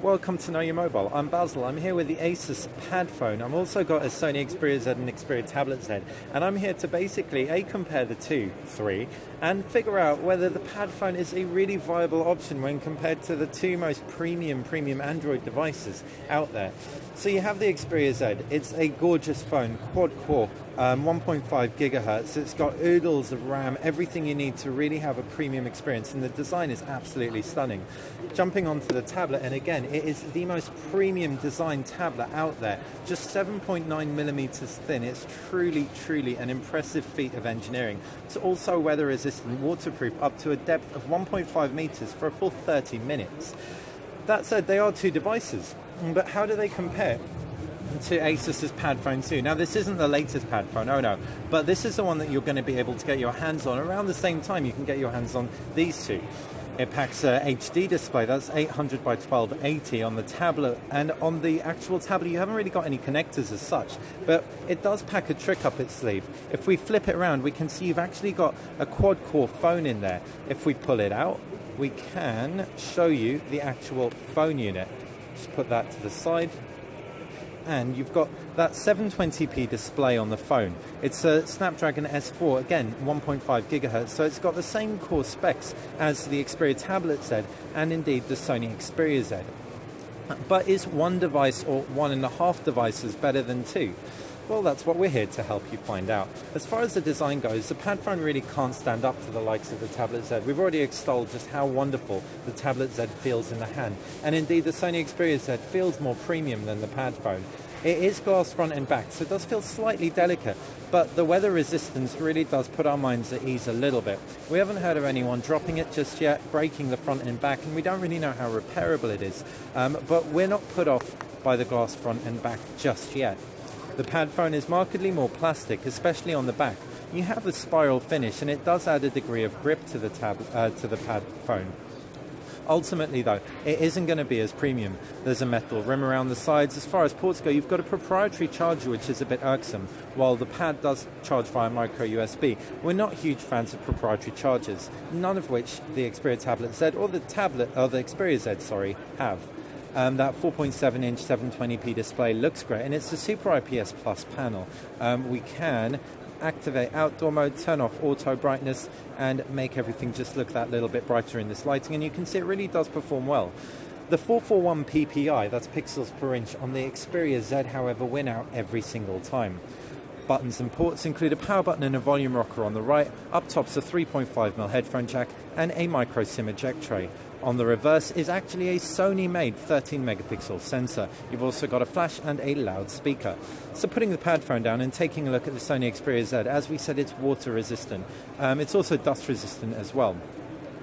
welcome to Know Your Mobile. I'm Basil. I'm here with the Asus Padfone. I've also got a Sony Xperia Z and Xperia Tablet Z, and I'm here to basically compare the three, and figure out whether the Padfone is a really viable option when compared to the two most premium Android devices out there. So you have the Xperia Z. It's a gorgeous phone, quad-core, 1.5 gigahertz. It's got oodles of RAM, everything you need to really have a premium experience, and the design is absolutely stunning. Jumping onto the tablet, and again, it is the most premium designed tablet out there, just 7.9 millimeters thin. It's truly an impressive feat of engineering. It's also weather resistant, waterproof, up to a depth of 1.5 meters for a full 30 minutes. That said, they are two devices, but how do they compare to Asus's Padfone 2? Now, this isn't the latest Padfone, oh no, but this is the one that you're going to be able to get your hands on around the same time you can get your hands on these two. It packs a HD display, that's 800 by 1280 on the tablet, and on the actual tablet you haven't really got any connectors as such, but it does pack a trick up its sleeve. If we flip it around, we can see you've actually got a quad-core phone in there. If we pull it out, we can show you the actual phone unit. Just put that to the side, and you've got that 720p display on the phone. It's a Snapdragon S4, again 1.5 gigahertz, so it's got the same core specs as the Xperia Tablet Z and indeed the Sony Xperia Z. But is one device or 1.5 devices better than two? Well, that's what we're here to help you find out. As far as the design goes, the Padfone really can't stand up to the likes of the Tablet Z. We've already extolled just how wonderful the Tablet Z feels in the hand. And indeed, the Sony Xperia Z feels more premium than the Padfone. It is glass front and back, so it does feel slightly delicate, but the weather resistance really does put our minds at ease a little bit. We haven't heard of anyone dropping it just yet, breaking the front and back, and we don't really know how repairable it is. But we're not put off by the glass front and back just yet. The Padfone is markedly more plastic, especially on the back. You have a spiral finish, and it does add a degree of grip to the Padfone. Ultimately, though, it isn't going to be as premium. There's a metal rim around the sides. As far as ports go, you've got a proprietary charger, which is a bit irksome, while the Pad does charge via micro USB. We're not huge fans of proprietary chargers, none of which the Xperia Tablet Z or the Xperia Z, have. That 4.7-inch 720p display looks great, and it's a Super IPS Plus panel. We can activate outdoor mode, turn off auto brightness, and make everything just look that little bit brighter in this lighting, and you can see it really does perform well. The 441 ppi, that's pixels per inch, on the Xperia Z, however, win out every single time. Buttons and ports include a power button and a volume rocker on the right. Up top's a 3.5mm headphone jack and a micro SIM eject tray. On the reverse is actually a Sony-made 13-megapixel sensor. You've also got a flash and a loudspeaker. So putting the Padfone down and taking a look at the Sony Xperia Z, as we said, it's water-resistant. It's also dust-resistant as well.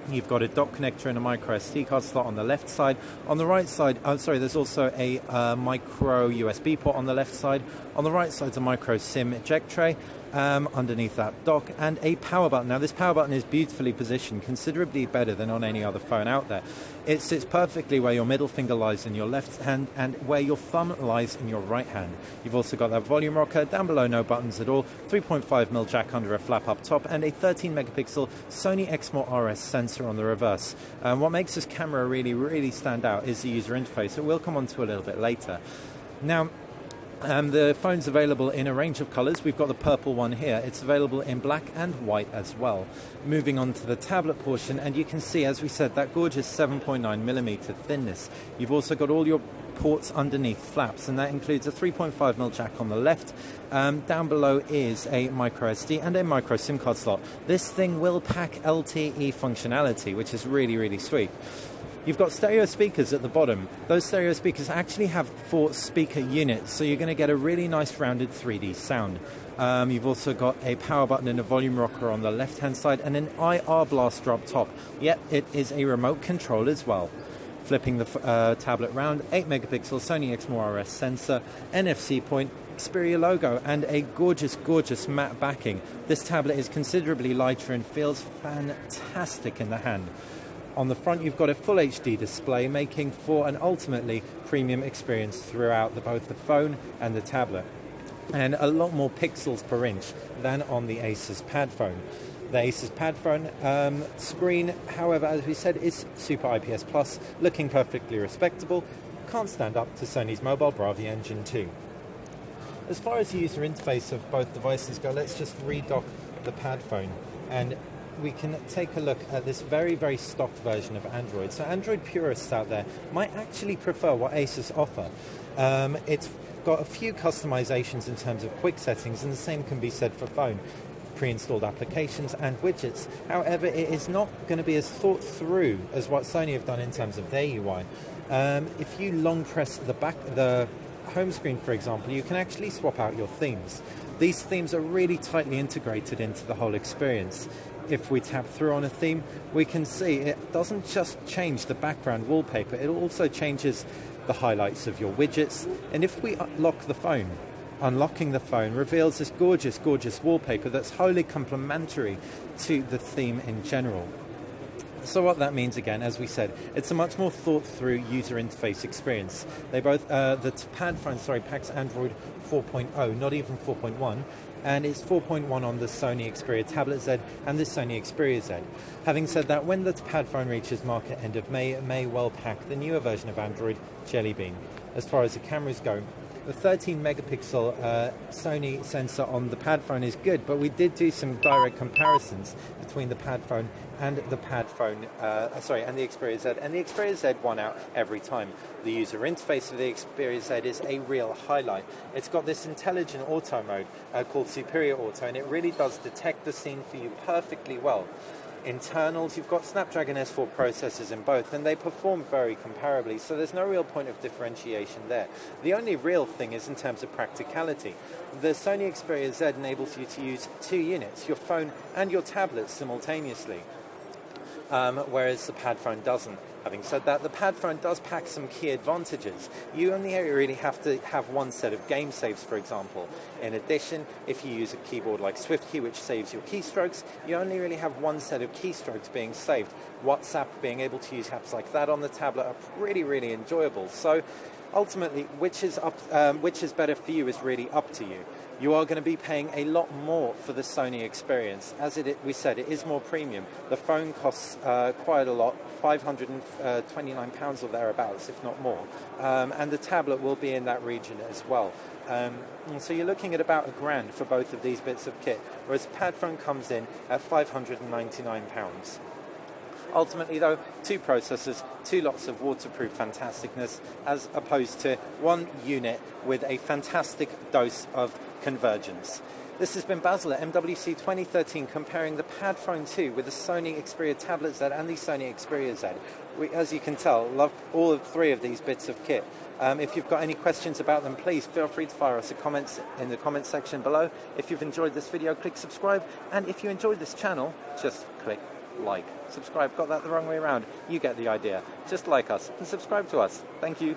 You've got a dock connector and a micro SD card slot on the left side. On the right side, there's also a micro USB port on the left side. On the right side's a micro SIM eject tray. Underneath that dock, and a power button. Now, this power button is beautifully positioned, considerably better than on any other phone out there. It sits perfectly where your middle finger lies in your left hand and where your thumb lies in your right hand. You've also got that volume rocker. Down below, no buttons at all. 3.5mm jack under a flap up top, and a 13-megapixel Sony Xperia RS sensor on the reverse. What makes this camera really stand out is the user interface, that we'll come on to a little bit later. Now, the phone's available in a range of colours. We've got the purple one here. It's available in black and white as well. Moving on to the tablet portion, and you can see, as we said, that gorgeous 7.9mm thinness. You've also got all your ports underneath flaps, and that includes a 3.5mm jack on the left. Down below is a micro SD and a micro SIM card slot. This thing will pack LTE functionality, which is really sweet. You've got stereo speakers at the bottom. Those stereo speakers actually have 4 speaker units, so you're going to get a really nice rounded 3D sound. You've also got a power button and a volume rocker on the left-hand side, and an IR blaster up top. Yet it is a remote control as well. Flipping the tablet round, 8-megapixel Sony Xperia RS sensor, NFC point, Xperia logo, and a gorgeous matte backing. This tablet is considerably lighter and feels fantastic in the hand. On the front, you've got a full HD display, making for an ultimately premium experience throughout both the phone and the tablet, and a lot more pixels per inch than on the Asus Padfone. The Asus Padfone screen, however, as we said, is Super IPS Plus, looking perfectly respectable. can't stand up to Sony's Mobile Bravi Engine 2. As far as the user interface of both devices go, let's just redock the Padfone, and we can take a look at this very, very stock version of Android. So Android purists out there might actually prefer what Asus offer. It's got a few customizations in terms of quick settings, and the same can be said for phone. Pre-installed applications and widgets. However, it is not going to be as thought through as what Sony have done in terms of their UI. If you long press the home screen, for example, you can actually swap out your themes. These themes are really tightly integrated into the whole experience. If we tap through on a theme, we can see it doesn't just change the background wallpaper, it also changes the highlights of your widgets. And if we lock the phone, unlocking the phone reveals this gorgeous, gorgeous wallpaper that's wholly complementary to the theme in general. So what that means, again, as we said, it's a much more thought-through user interface experience. They both, the Padfone, packs Android 4.0, not even 4.1, and it's 4.1 on the Sony Xperia Tablet Z and the Sony Xperia Z. Having said that, when the Padfone reaches market end of May, it may well pack the newer version of Android, Jelly Bean. As far as the cameras go, the 13 megapixel Sony sensor on the Padfone is good, but we did do some direct comparisons between the Padfone and the Padfone, and the Xperia Z, and the Xperia Z won out every time. The user interface of the Xperia Z is a real highlight. It's got this intelligent auto mode called Superior Auto, and it really does detect the scene for you perfectly well. Internals, you've got Snapdragon S4 processors in both, and they perform very comparably, so there's no real point of differentiation there. The only real thing is in terms of practicality. The Sony Xperia Z enables you to use 2 units, your phone and your tablet simultaneously, whereas the Padfone doesn't. Having said that, the Padfone does pack some key advantages. You only really have to have one set of game saves, for example. In addition, if you use a keyboard like SwiftKey, which saves your keystrokes, you only really have one set of keystrokes being saved. WhatsApp, being able to use apps like that on the tablet are really, really enjoyable. So ultimately, which is better for you is really up to you. You are going to be paying a lot more for the Sony experience. As we said, it is more premium. The phone costs quite a lot, £529 or thereabouts, if not more. And the tablet will be in that region as well. So you're looking at about £1,000 for both of these bits of kit, whereas Padfone comes in at £599. Ultimately, though, 2 processors, 2 lots of waterproof fantasticness, as opposed to 1 unit with a fantastic dose of convergence. This has been Basil at MWC 2013, comparing the Padfone 2 with the Sony Xperia Tablet Z and the Sony Xperia Z. We, as you can tell, love all 3 of these bits of kit. If you've got any questions about them, please feel free to fire us a comment in the comment section below. If you've enjoyed this video, click subscribe, and if you enjoyed this channel, just click like. Subscribe, got that the wrong way around. You get the idea. Just like us and subscribe to us. Thank you.